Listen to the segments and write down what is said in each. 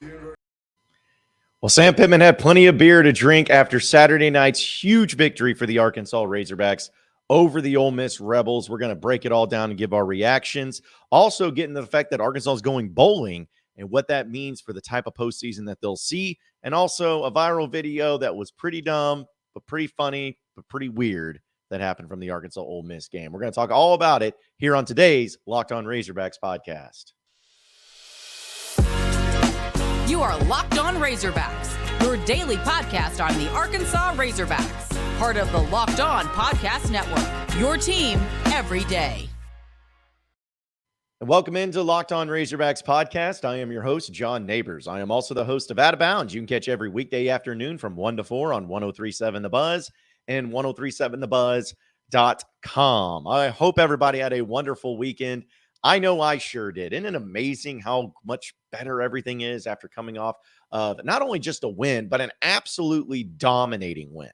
Well, Sam Pittman had plenty of beer to drink after Saturday night's huge victory for the Arkansas Razorbacks over the Ole Miss Rebels. We're going to break it all down and give our reactions. Also, getting to the fact that Arkansas is going bowling and what that means for the type of postseason that they'll see. And also a viral video that was pretty dumb, but pretty funny, but pretty weird that happened from the Arkansas Ole Miss game. We're going to talk all about it here on today's Locked On Razorbacks podcast. You are Locked On Razorbacks, your daily podcast on the Arkansas Razorbacks, part of the Locked On Podcast Network, your team every day. And welcome into Locked On Razorbacks podcast. I am your host, John Nabors. I am also the host of Out of Bounds. You can catch every weekday afternoon from 1 to 4 on 103.7 The Buzz and 103.7thebuzz.com. I hope everybody had a wonderful weekend. I know I sure did. Isn't it amazing how much better everything is after coming off of not only just a win, but an absolutely dominating win,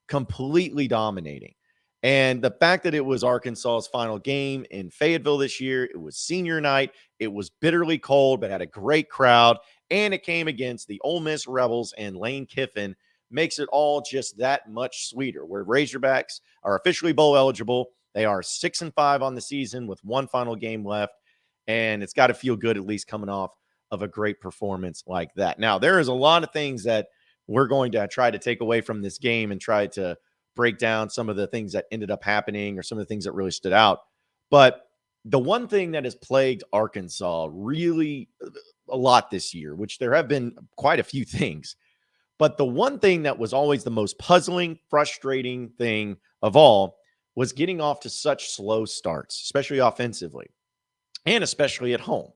completely dominating. And the fact that it was Arkansas's final game in Fayetteville this year, it was senior night, it was bitterly cold, but had a great crowd, and it came against the Ole Miss Rebels and Lane Kiffin, makes it all just that much sweeter. Where Razorbacks are officially bowl eligible. They are 6-5 on the season with one final game left, and it's got to feel good at least coming off of a great performance like that. Now, there is a lot of things that we're going to try to take away from this game and try to break down some of the things that ended up happening or some of the things that really stood out. But the one thing that has plagued Arkansas really a lot this year, which there have been quite a few things, but the one thing that was always the most puzzling, frustrating thing of all was getting off to such slow starts, especially offensively and especially at home.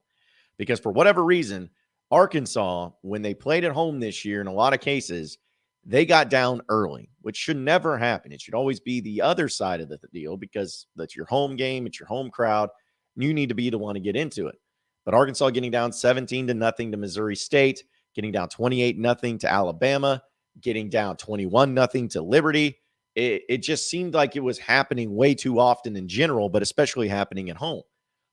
Because for whatever reason, Arkansas, when they played at home this year, in a lot of cases, they got down early, which should never happen. It should always be the other side of the deal because that's your home game, it's your home crowd. You need to be the one to get into it. But Arkansas getting down 17-0 to Missouri State, getting down 28-0 to Alabama, getting down 21-0 to Liberty. It just seemed like it was happening way too often in general, but especially happening at home.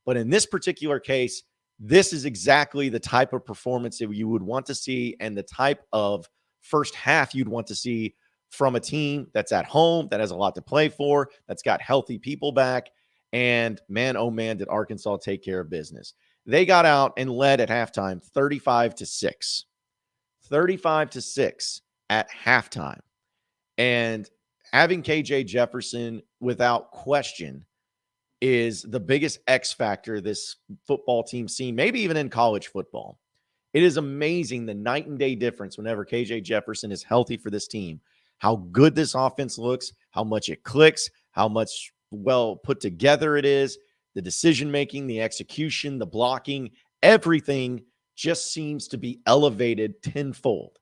But in this particular case, this is exactly the type of performance that you would want to see and the type of first half you'd want to see from a team that's at home, that has a lot to play for, that's got healthy people back. And man, oh man, did Arkansas take care of business. They got out and led at halftime 35-6. 35-6 at halftime. And having KJ Jefferson, without question, is the biggest X factor this football team seen, maybe even in college football. It is amazing the night and day difference whenever KJ Jefferson is healthy for this team, how good this offense looks, how much it clicks, how much well put together it is, the decision-making, the execution, the blocking, everything just seems to be elevated tenfold.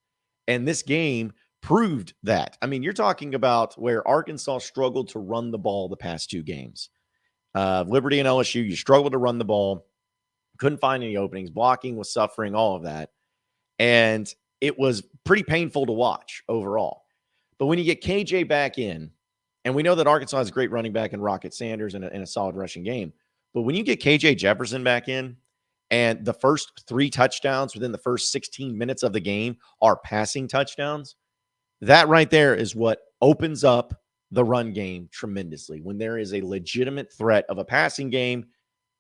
And this game proved that. I mean, you're talking about where Arkansas struggled to run the ball the past two games. Liberty and LSU, you struggled to run the ball, couldn't find any openings, blocking was suffering, all of that. And it was pretty painful to watch overall. But when you get KJ back in, and we know that Arkansas has a great running back in Rocket Sanders and a solid rushing game, but when you get KJ Jefferson back in, and the first 3 touchdowns within the first 16 minutes of the game are passing touchdowns, that right there is what opens up the run game tremendously. When there is a legitimate threat of a passing game,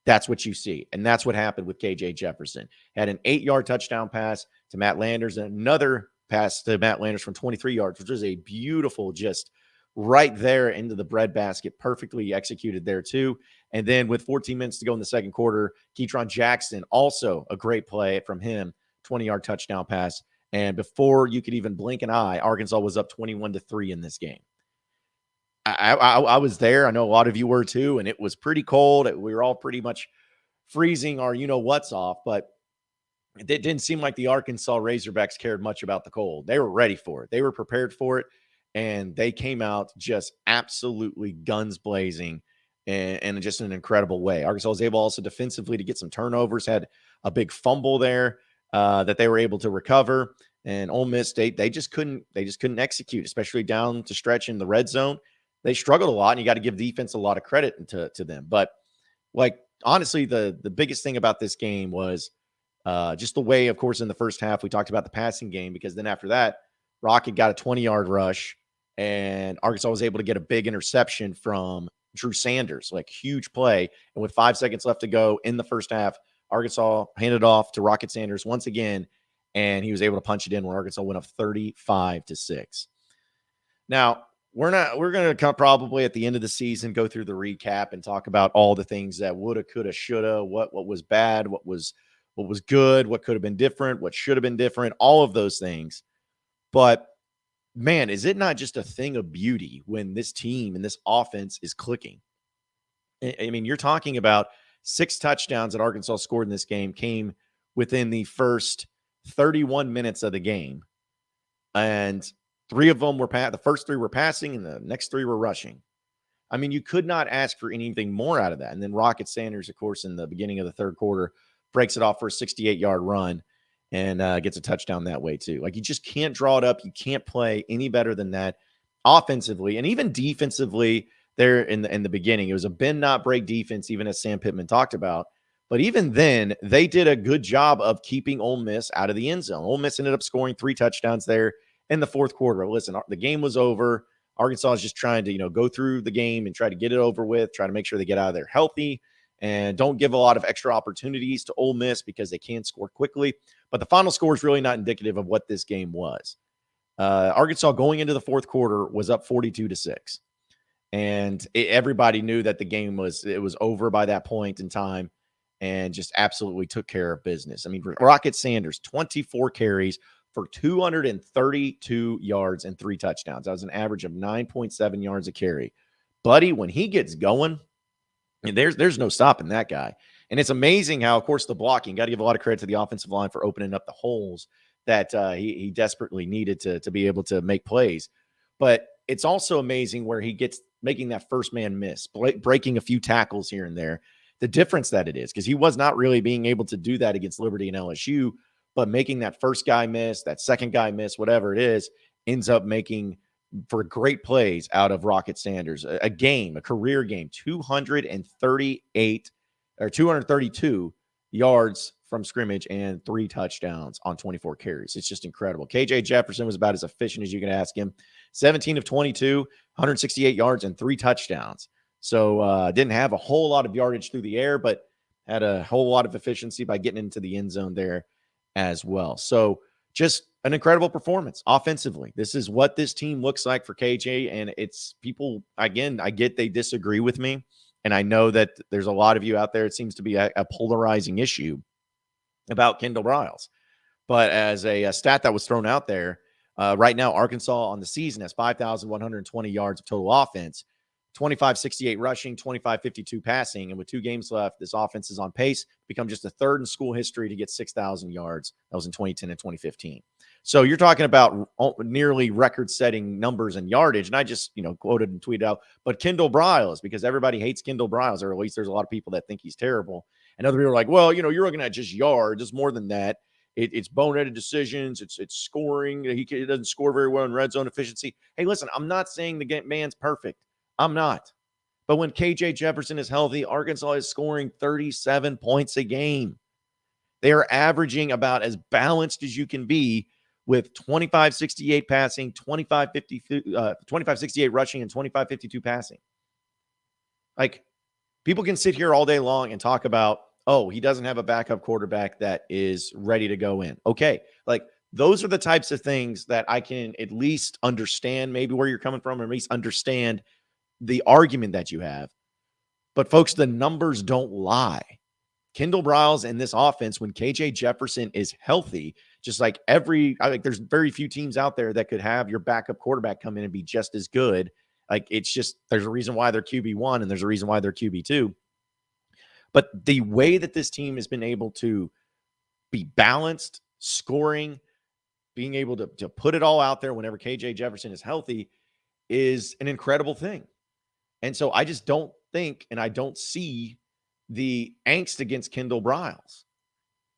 that's what you see. And that's what happened with KJ Jefferson. Had an 8-yard touchdown pass to Matt Landers and another pass to Matt Landers from 23 yards, which was a beautiful, just right there into the breadbasket, perfectly executed there too. And then with 14 minutes to go in the second quarter, Ketron Jackson, also a great play from him, 20-yard touchdown pass. And before you could even blink an eye, Arkansas was up 21-3 in this game. I was there. I know a lot of you were too, and it was pretty cold. We were all pretty much freezing our you-know-what's off, but it didn't seem like the Arkansas Razorbacks cared much about the cold. They were ready for it. They were prepared for it, and they came out just absolutely guns blazing and just in an incredible way. Arkansas was able also defensively to get some turnovers, had a big fumble there that they were able to recover. And Ole Miss State, they just couldn't execute, especially down to stretch in the red zone. They struggled a lot, and you got to give defense a lot of credit to them. But like honestly, the biggest thing about this game was Just the way, of course, in the first half, we talked about the passing game, because then after that, Rocket got a 20-yard rush, and Arkansas was able to get a big interception from Drew Sanders, like huge play. And with 5 seconds left to go in the first half, Arkansas handed off to Rocket Sanders once again, and he was able to punch it in, where Arkansas went up 35-6. Now, we're going to probably at the end of the season go through the recap and talk about all the things that woulda, coulda, shoulda, what was bad, what was good, what could have been different, what should have been different, all of those things. But man, is it not just a thing of beauty when this team and this offense is clicking? I mean, you're talking about 6 touchdowns that Arkansas scored in this game came within the first 31 minutes of the game. And 3 of them were the first 3 were passing, and the next 3 were rushing. I mean, you could not ask for anything more out of that. And then Rocket Sanders, of course, in the beginning of the third quarter, breaks it off for a 68-yard run and gets a touchdown that way too. Like, you just can't draw it up. You can't play any better than that offensively, and even defensively. There in the beginning, it was a bend not break defense, even as Sam Pittman talked about. But even then, they did a good job of keeping Ole Miss out of the end zone. Ole Miss ended up scoring 3 touchdowns there in the fourth quarter. Listen, the game was over. Arkansas is just trying to, go through the game and try to get it over with, try to make sure they get out of there healthy and don't give a lot of extra opportunities to Ole Miss, because they can score quickly. But the final score is really not indicative of what this game was. Arkansas going into the fourth quarter was up 42-6. And everybody knew that the game was over by that point in time, and just absolutely took care of business. I mean, Rocket Sanders, 24 carries for 232 yards and 3 touchdowns. That was an average of 9.7 yards a carry. Buddy, when he gets going, there's no stopping that guy. And it's amazing how, of course, the blocking, got to give a lot of credit to the offensive line for opening up the holes that he desperately needed to be able to make plays. But it's also amazing where he gets making that first man miss, breaking a few tackles here and there, the difference that it is, because he was not really being able to do that against Liberty and LSU, but making that first guy miss, that second guy miss, whatever it is, ends up making for great plays out of Rocket Sanders. A career game, 232 yards from scrimmage and 3 touchdowns on 24 carries. It's just incredible. KJ Jefferson was about as efficient as you can ask him. 17 of 22, 168 yards and 3 touchdowns. So didn't have a whole lot of yardage through the air, but had a whole lot of efficiency by getting into the end zone there as well. So just an incredible performance offensively. This is what this team looks like for KJ. And it's people, again, I get they disagree with me. And I know that there's a lot of you out there, it seems to be a polarizing issue about Kendall Briles. But as a stat that was thrown out there, right now, Arkansas on the season has 5,120 yards of total offense, 25-68 rushing, 25-52 passing. And with 2 games left, this offense is on pace to become just the 3rd in school history to get 6,000 yards. That was in 2010 and 2015. So you're talking about nearly record-setting numbers and yardage. And I just, quoted and tweeted out, but Kendall Briles, because everybody hates Kendall Briles, or at least there's a lot of people that think he's terrible. And other people are like, well, you're looking at just yards. It's more than that. It's boneheaded decisions. It's scoring. He doesn't score very well in red zone efficiency. Hey, listen, I'm not saying the man's perfect. I'm not. But when KJ Jefferson is healthy, Arkansas is scoring 37 points a game. They are averaging about as balanced as you can be with 25-68 passing, 25-68 rushing, and 25-52 passing. Like, people can sit here all day long and talk about, oh, he doesn't have a backup quarterback that is ready to go in. Okay. Like, those are the types of things that I can at least understand maybe where you're coming from, or at least understand the argument that you have. But folks, the numbers don't lie. Kendall Briles in this offense, when KJ Jefferson is healthy, just like there's very few teams out there that could have your backup quarterback come in and be just as good. Like, it's just, there's a reason why they're QB1 and there's a reason why they're QB2. But the way that this team has been able to be balanced, scoring, being able to put it all out there whenever KJ Jefferson is healthy is an incredible thing. And so I just don't think, and I don't see the angst against Kendall Briles.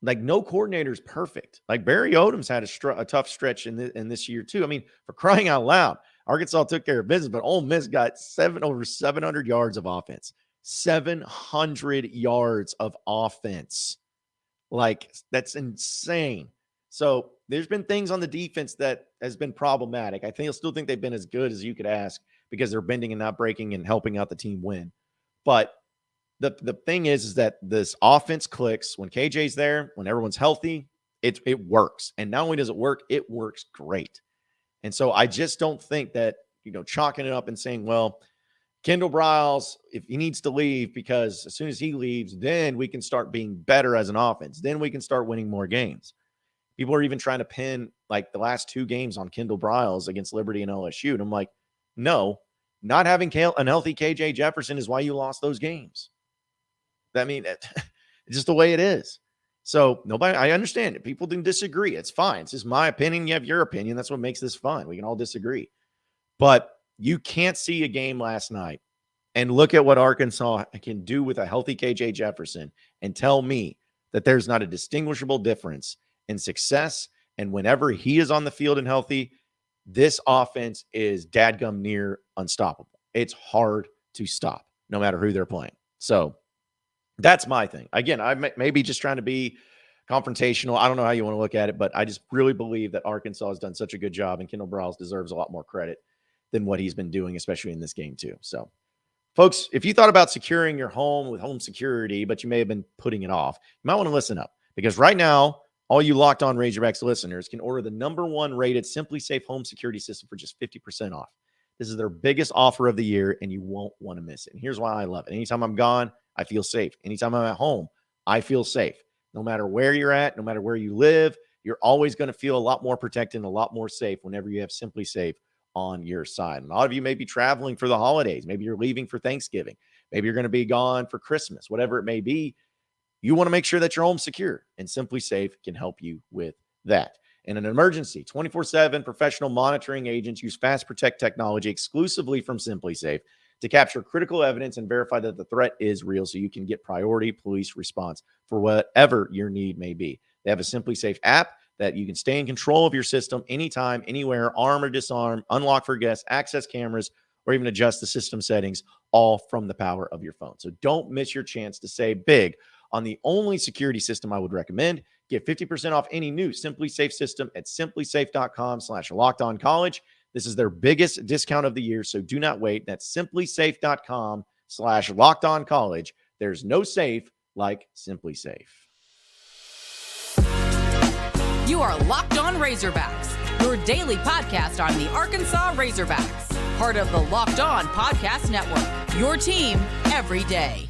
Like, no coordinator is perfect. Like, Barry Odom's had a tough stretch in this year too. I mean, for crying out loud, Arkansas took care of business, but Ole Miss got over 700 yards of offense. 700 yards of offense. Like, that's insane. So there's been things on the defense that has been problematic. I still think they've been as good as you could ask because they're bending and not breaking and helping out the team win. But the thing is that this offense clicks when KJ's there, when everyone's healthy, it works. And not only does it works great. And so I just don't think that, chalking it up and saying, well, Kendall Briles, if he needs to leave, because as soon as he leaves, then we can start being better as an offense. Then we can start winning more games. People are even trying to pin like the last 2 games on Kendall Briles against Liberty and LSU. And I'm like, no, not having an healthy KJ Jefferson is why you lost those games. It's just the way it is. So I understand it. People can disagree. It's fine. It's just my opinion. You have your opinion. That's what makes this fun. We can all disagree. But you can't see a game last night and look at what Arkansas can do with a healthy KJ Jefferson and tell me that there's not a distinguishable difference in success. And whenever he is on the field and healthy, this offense is dadgum near unstoppable. It's hard to stop no matter who they're playing. So that's my thing. Again, I may be just trying to be confrontational. I don't know how you want to look at it, but I just really believe that Arkansas has done such a good job, and Kendall Briles deserves a lot more credit than what he's been doing, especially in this game too. So, folks, if you thought about securing your home with home security, but you may have been putting it off, you might want to listen up, because right now, all you Locked On Razorbacks listeners can order the #1 rated SimpliSafe home security system for just 50% off. This is their biggest offer of the year, and you won't want to miss it. And here's why I love it. Anytime I'm gone, I feel safe. Anytime I'm at home, I feel safe. No matter where you're at, no matter where you live, you're always going to feel a lot more protected and a lot more safe whenever you have SimpliSafe on your side. And a lot of you may be traveling for the holidays. Maybe you're leaving for Thanksgiving. Maybe you're going to be gone for Christmas, whatever it may be. You want to make sure that your home's secure, and SimpliSafe can help you with that. In an emergency, 24/7 professional monitoring agents use Fast Protect technology exclusively from SimpliSafe to capture critical evidence and verify that the threat is real, so you can get priority police response for whatever your need may be. They have a SimpliSafe app that you can stay in control of your system anytime, anywhere, arm or disarm, unlock for guests, access cameras, or even adjust the system settings, all from the power of your phone. So don't miss your chance to save big on the only security system I would recommend. Get 50% off any new SimpliSafe system at simplisafe.com/lockedoncollege. This is their biggest discount of the year, so do not wait. That's simplisafe.com/lockedoncollege. There's no safe like SimpliSafe. You are Locked On Razorbacks, your daily podcast on the Arkansas Razorbacks, part of the Locked On Podcast Network, your team every day.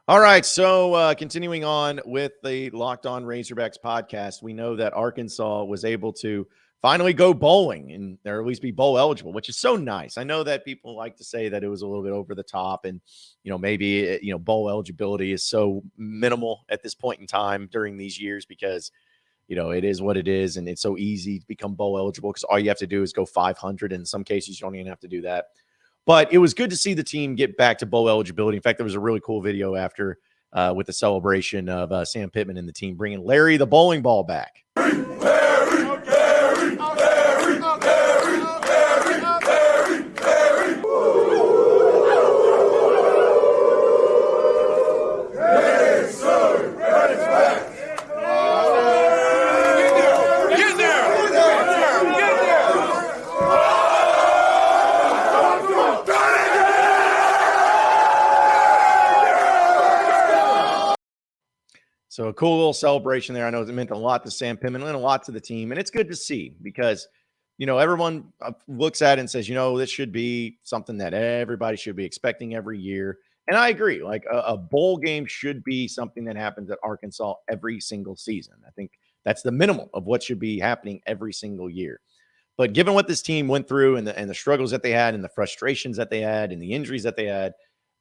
All right, so continuing on with the Locked On Razorbacks podcast, we know that Arkansas was able to finally go bowling, and or at least be bowl eligible, which is so nice. I know that people like to say that it was a little bit over the top, and maybe bowl eligibility is so minimal at this point in time during these years because it is what it is, and it's so easy to become bowl eligible because all you have to do is go 500. In some cases, you don't even have to do that. But it was good to see the team get back to bowl eligibility. In fact, there was a really cool video after with the celebration of Sam Pittman and the team bringing Larry the bowling ball back. So a cool little celebration there. I know it meant a lot to Sam Pittman and a lot to the team. And it's good to see because, everyone looks at it and says, this should be something that everybody should be expecting every year. And I agree. Like a bowl game should be something that happens at Arkansas every single season. I think that's the minimum of what should be happening every single year. But given what this team went through and the struggles that they had and the frustrations that they had and the injuries that they had,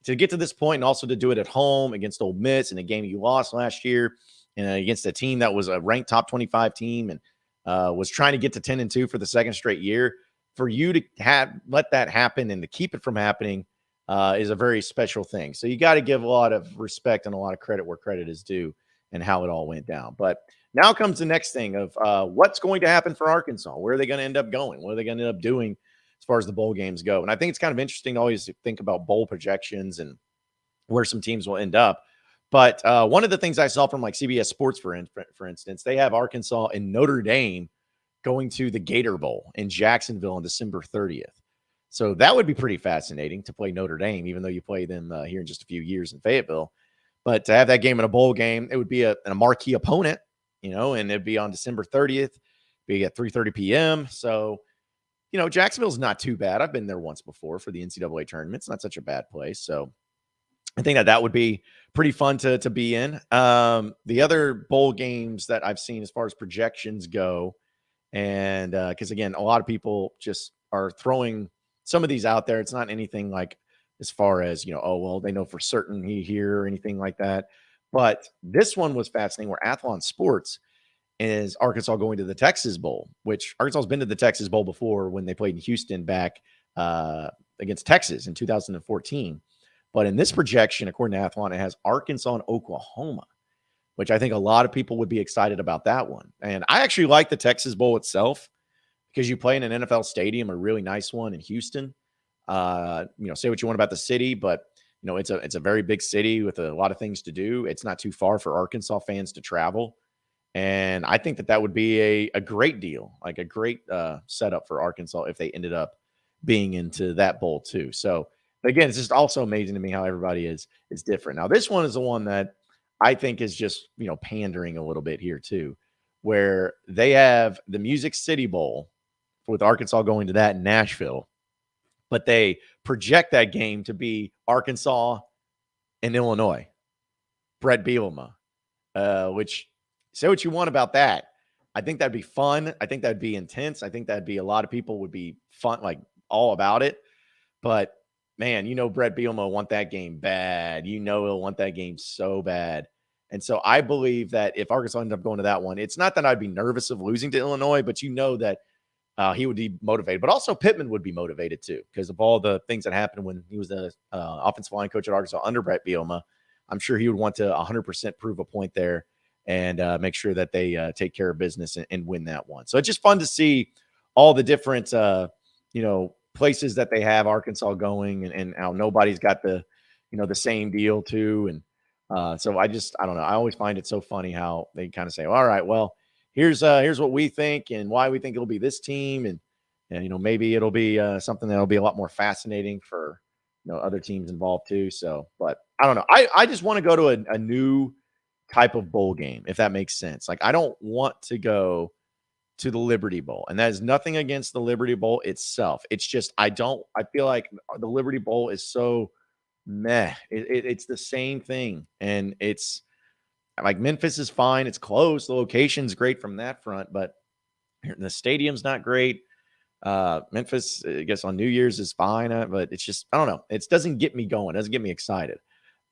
to get to this point and also to do it at home against Ole Miss in a game you lost last year and against a team that was a ranked top 25 team and was trying to get to 10-2 for the second straight year, for you to let that happen and to keep it from happening is a very special thing. So you got to give a lot of respect and a lot of credit where credit is due and how it all went down. But now comes the next thing of what's going to happen for Arkansas. Where are they going to end up going? What are they going to end up doing as far as the bowl games go? And I think it's kind of interesting to always think about bowl projections and where some teams will end up. But one of the things I saw from like CBS Sports, for instance, they have Arkansas and Notre Dame going to the Gator Bowl in Jacksonville on December 30th. So that would be pretty fascinating to play Notre Dame, even though you play them here in just a few years in Fayetteville. But to have that game in a bowl game, it would be a marquee opponent, and it'd be on December 30th, be at 3:30 p.m. So, Jacksonville's not too bad. I've been there once before for the NCAA tournament. It's not such a bad place. So I think that would be pretty fun to be in. The other bowl games that I've seen as far as projections go, and because, again, a lot of people just are throwing some of these out there. It's not anything like as far as, oh, well, they know for certain here or anything like that. But this one was fascinating where Athlon Sports is Arkansas going to the Texas Bowl, which Arkansas has been to the Texas Bowl before when they played in Houston back against Texas in 2014. But in this projection, according to Athlon, it has Arkansas and Oklahoma, which I think a lot of people would be excited about that one. And I actually like the Texas Bowl itself because you play in an NFL stadium, a really nice one in Houston. Say what you want about the city, but it's a very big city with a lot of things to do. It's not too far for Arkansas fans to travel. And I think that would be a great deal, like a great setup for Arkansas if they ended up being into that bowl too. So again, it's just also amazing to me how everybody is different. Now, this one is the one that I think is just, pandering a little bit here too, where they have the Music City Bowl with Arkansas going to that in Nashville, but they project that game to be Arkansas and Illinois. Brett Bielema, which say what you want about that. I think that'd be fun. I think that'd be intense. I think that'd be a lot of people would be fun, like all about it. But man, Brett Bielema will want that game bad. He'll want that game so bad. And so I believe that if Arkansas ended up going to that one, it's not that I'd be nervous of losing to Illinois, but that he would be motivated. But also Pittman would be motivated too because of all the things that happened when he was the offensive line coach at Arkansas under Brett Bielema. I'm sure he would want to 100% prove a point there and make sure that they take care of business and win that one. So it's just fun to see all the different, places that they have Arkansas going and how nobody's got the same deal too. And so I don't know. I always find it so funny how they kind of say, all right, well, here's what we think and why we think it'll be this team. And maybe it'll be something that'll be a lot more fascinating for, other teams involved too. So, but I don't know. I just want to go to a new type of bowl game, if that makes sense. Like, I don't want to go to the Liberty Bowl, and that is nothing against the Liberty Bowl itself. It's just, I feel like the Liberty Bowl is so meh. It's the same thing. And it's like, Memphis is fine. It's close. The location's great from that front, but the stadium's not great. Memphis, I guess on New Year's is fine, but it's just, I don't know. It doesn't get me going. It doesn't get me excited.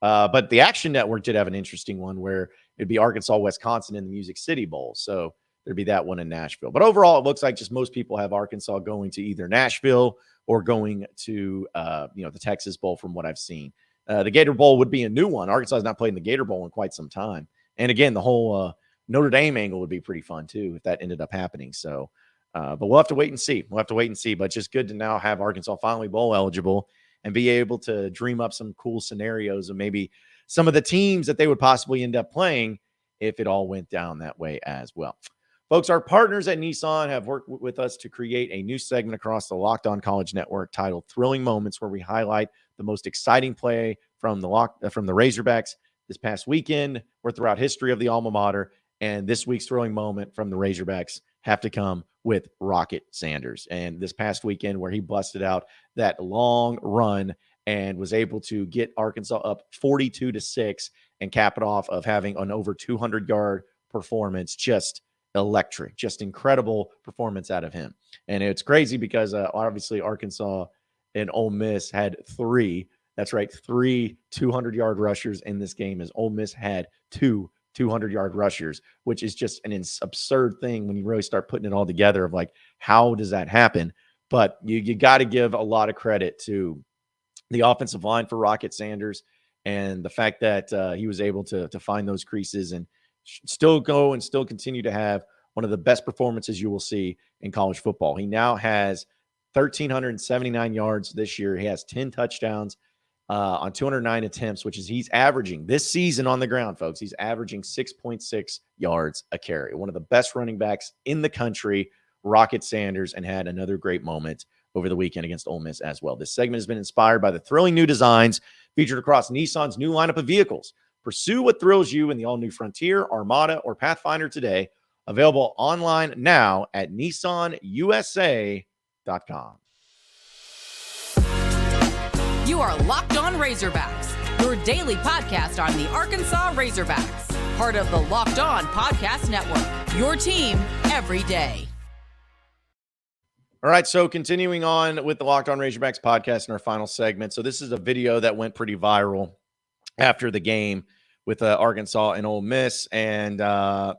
But the Action Network did have an interesting one where it'd be Arkansas, Wisconsin in the Music City Bowl. So there'd be that one in Nashville. But overall, it looks like just most people have Arkansas going to either Nashville or going to, the Texas Bowl from what I've seen. The Gator Bowl would be a new one. Arkansas has not played in the Gator Bowl in quite some time. And again, the whole Notre Dame angle would be pretty fun too if that ended up happening. So, but we'll have to wait and see. But just good to now have Arkansas finally bowl eligible and be able to dream up some cool scenarios of maybe some of the teams that they would possibly end up playing if it all went down that way as well. Folks, our partners at Nissan have worked with us to create a new segment across the Locked On College Network titled Thrilling Moments, where we highlight the most exciting play from the Razorbacks this past weekend or throughout history of the alma mater. And this week's thrilling moment from the Razorbacks have to come with Rocket Sanders. And this past weekend where he busted out that long run and was able to get Arkansas up 42-6 and cap it off of having an over 200-yard performance. Just electric, just incredible performance out of him. And it's crazy because obviously Arkansas and Ole Miss had three 200-yard rushers in this game, as Ole Miss had two 200-yard rushers, which is just an absurd thing when you really start putting it all together of like, how does that happen? But you got to give a lot of credit to the offensive line for Rocket Sanders and the fact that he was able to find those creases and still go and still continue to have one of the best performances you will see in college football. He now has 1,379 yards this year. He has 10 touchdowns on 209 attempts, which is he's averaging this season on the ground, folks. He's averaging 6.6 yards a carry. One of the best running backs in the country, Rocket Sanders, and had another great moment over the weekend against Ole Miss as well. This segment has been inspired by the thrilling new designs featured across Nissan's new lineup of vehicles. Pursue what thrills you in the all-new Frontier, Armada, or Pathfinder today. Available online now at nissanusa.com. You are Locked On Razorbacks, your daily podcast on the Arkansas Razorbacks, part of the Locked On Podcast Network, your team every day. All right, so continuing on with the Locked On Razorbacks podcast in our final segment. So this is a video that went pretty viral after the game with Arkansas and Ole Miss, and it's a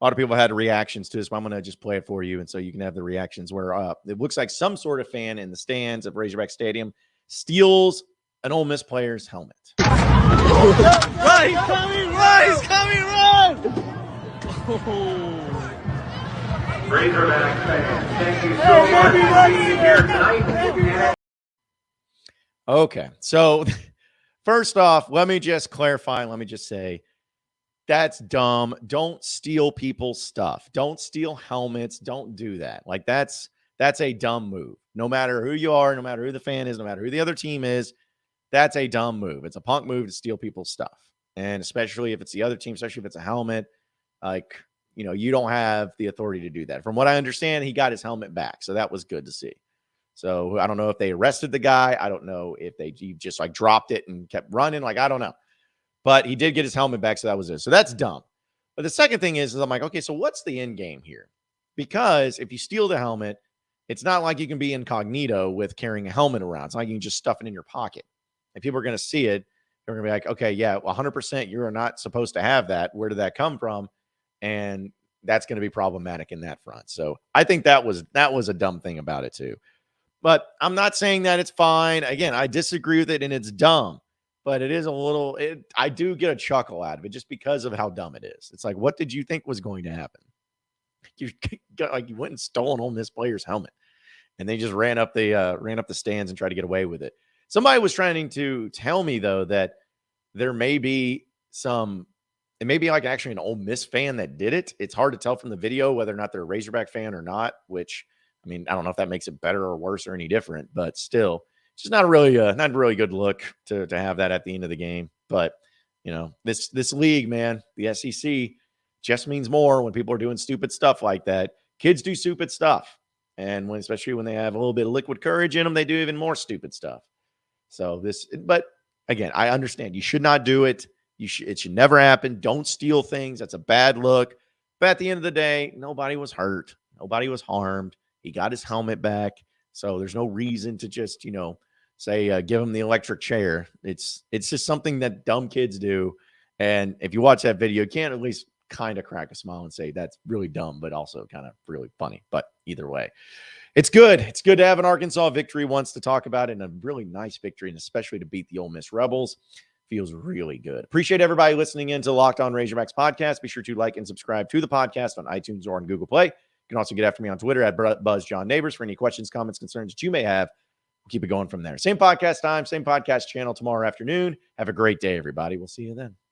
lot of people had reactions to this, but I'm going to just play it for you, and so you can have the reactions where it looks like some sort of fan in the stands of Razorback Stadium steals an Ole Miss player's helmet. Run! He's coming! Run! He's coming! Run! Razorback fans, thank you so much for being here tonight. Okay, so first off, let me just clarify. Let me just say that's dumb. Don't steal people's stuff. Don't steal helmets. Don't do that. Like that's a dumb move. No matter who you are, no matter who the fan is, no matter who the other team is, that's a dumb move. It's a punk move to steal people's stuff. And especially if it's the other team, especially if it's a helmet, you don't have the authority to do that. From what I understand, he got his helmet back. So that was good to see. So I don't know if they arrested the guy. I don't know if he just dropped it and kept running. I don't know. But he did get his helmet back. So that was it. So that's dumb. But the second thing is I'm like, okay, so what's the end game here? Because if you steal the helmet, it's not like you can be incognito with carrying a helmet around. It's not like you can just stuff it in your pocket. And people are going to see it. They're going to be like, okay, yeah, 100% you're not supposed to have that. Where did that come from? And that's going to be problematic in that front. So I think that was a dumb thing about it too. But I'm not saying that it's fine. Again, I disagree with it and it's dumb. But it is a little, I do get a chuckle out of it just because of how dumb it is. It's like, what did you think was going to happen? You went and stole an Ole Miss player's helmet. And they just ran up the stands and tried to get away with it. Somebody was trying to tell me, though, that there may be it may be actually an Ole Miss fan that did it. It's hard to tell from the video whether or not they're a Razorback fan or not, which, I don't know if that makes it better or worse or any different, but still, it's just not really good look to have that at the end of the game. But, this league, man, the SEC just means more when people are doing stupid stuff like that. Kids do stupid stuff. And especially when they have a little bit of liquid courage in them, they do even more stupid stuff. So but again, I understand you should not do it. It should never happen. Don't steal things. That's a bad look. But at the end of the day, nobody was hurt. Nobody was harmed. He got his helmet back. So there's no reason to just, say, give him the electric chair. It's just something that dumb kids do. And if you watch that video, you can't at least kind of crack a smile and say that's really dumb, but also kind of really funny. But either way, it's good. It's good to have an Arkansas victory once to talk about it, and a really nice victory, and especially to beat the Ole Miss Rebels. Feels really good. Appreciate everybody listening in to Locked On Razorbacks podcast. Be sure to like and subscribe to the podcast on iTunes or on Google Play. You can also get after me on Twitter at BuzzJohnNabors for any questions, comments, concerns that you may have. We'll keep it going from there. Same podcast time, same podcast channel tomorrow afternoon. Have a great day, everybody. We'll see you then.